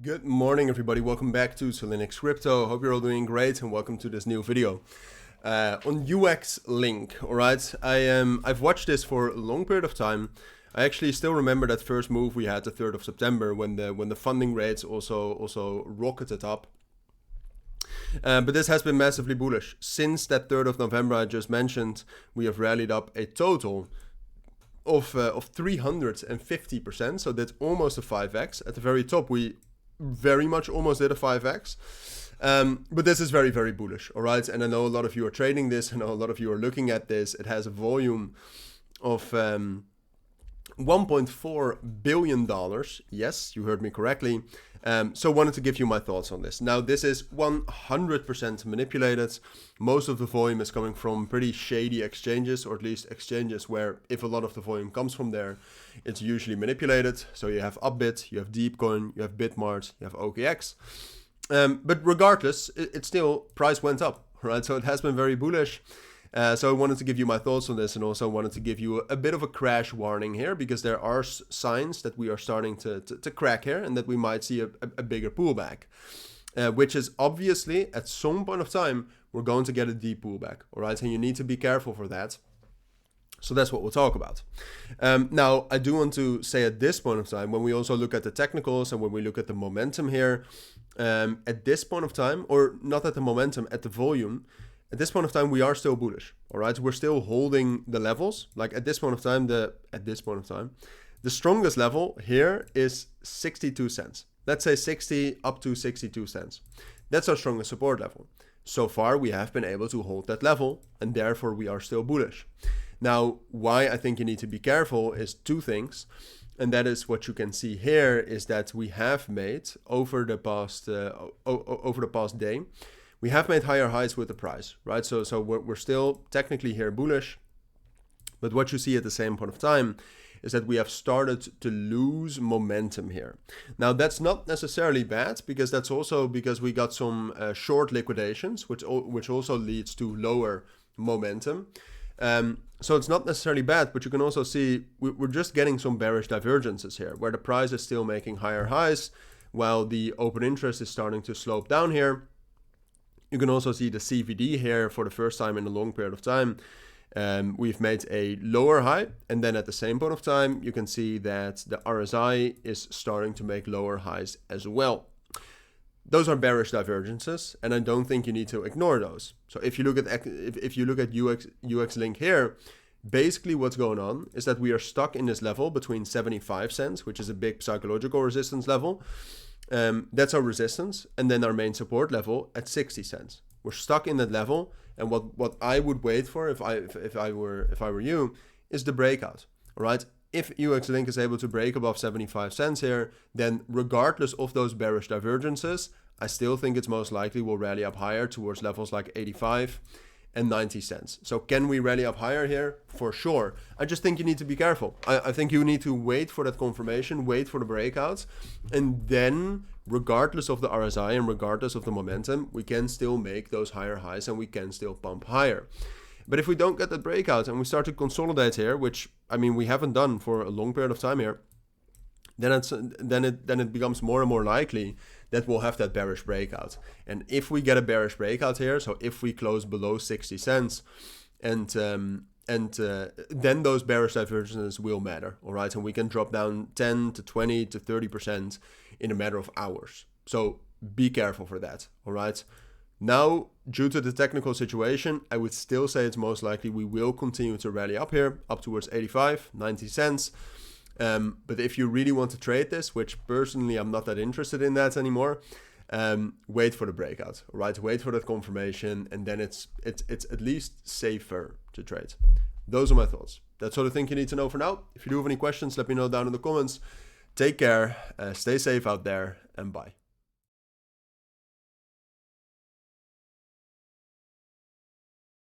Good morning, everybody. Welcome back to Cilinix Crypto. Hope you're all doing great, and welcome to this new video on Uxlink. All right, I've watched this for a long period of time. I actually still remember that first move we had the 3rd of September when the funding rates also rocketed up. But this has been massively bullish since that 3rd of November I just mentioned. We have rallied up a total of 350%. So that's almost a 5x. At the very top, we very much almost did a 5x. But this is very, very bullish, all right? And I know a lot of you are trading this. I know a lot of you are looking at this. It has a volume of $1.4 billion. Yes, you heard me correctly. So wanted to give you my thoughts on this. Now, this is 100% manipulated. Most of the volume is coming from pretty shady exchanges, or at least exchanges where if a lot of the volume comes from there, it's usually manipulated. So you have Upbit, you have Deepcoin, you have Bitmart, you have OKX. But regardless, it's still, price went up, right? So it has been very bullish. So I wanted to give you my thoughts on this, and also wanted to give you a bit of a crash warning here, because there are signs that we are starting to crack here, and that we might see a bigger pullback, which is obviously at some point of time we're going to get a deep pullback, all right? And you need to be careful for that. So that's what we'll talk about. Now, I do want to say at this point of time, when we also look at the technicals and when we look at the momentum here, at this point of time, or not at the momentum, at the volume, at this point of time, we are still bullish, all right? We're still holding the levels. Like at this point of time, the strongest level here is 62 cents. Let's say 60 up to 62 cents. That's our strongest support level. So far, we have been able to hold that level, and therefore we are still bullish. Now, why I think you need to be careful is two things. And that is what you can see here is that we have made over the past day, we have made higher highs with the price, right? So we're still technically here bullish, but what you see at the same point of time is that we have started to lose momentum here. Now, that's not necessarily bad, because that's also because we got some short liquidations, which also leads to lower momentum. So it's not necessarily bad, but you can also see we're just getting some bearish divergences here, where the price is still making higher highs, while the open interest is starting to slope down here. You can also see the CVD here for the first time in a long period of time. We've made a lower high, and then at the same point of time, you can see that the RSI is starting to make lower highs as well. Those are bearish divergences, and I don't think you need to ignore those. So if you look at Uxlink here, basically what's going on is that we are stuck in this level between 75 cents, which is a big psychological resistance level. That's our resistance, and then our main support level at 60 cents. We're stuck in that level, and what I would wait for if I were you is the breakout. All right. If Uxlink is able to break above 75 cents here, then regardless of those bearish divergences, I still think it's most likely we'll rally up higher towards levels like 85 and 90 cents. So can we rally up higher here? For sure. I just think you need to be careful. I think you need to wait for that confirmation, wait for the breakouts, and then regardless of the RSI and regardless of the momentum, we can still make those higher highs and we can still pump higher. But if we don't get that breakout and we start to consolidate here, which I mean we haven't done for a long period of time here, then it becomes more and more likely that we'll have that bearish breakout. And if we get a bearish breakout here, so if we close below 60 cents, and then those bearish divergences will matter, all right? And we can drop down 10 to 20 to 30% in a matter of hours. So be careful for that, all right? Now, due to the technical situation, I would still say it's most likely we will continue to rally up here, up towards 85, 90 cents. But if you really want to trade this, which personally I'm not that interested in that anymore, wait for the breakout, all right? Wait for that confirmation, and then it's at least safer to trade. Those are my thoughts. That's all I think you need to know for now. If you do have any questions, let me know down in the comments. Take care, stay safe out there, and bye.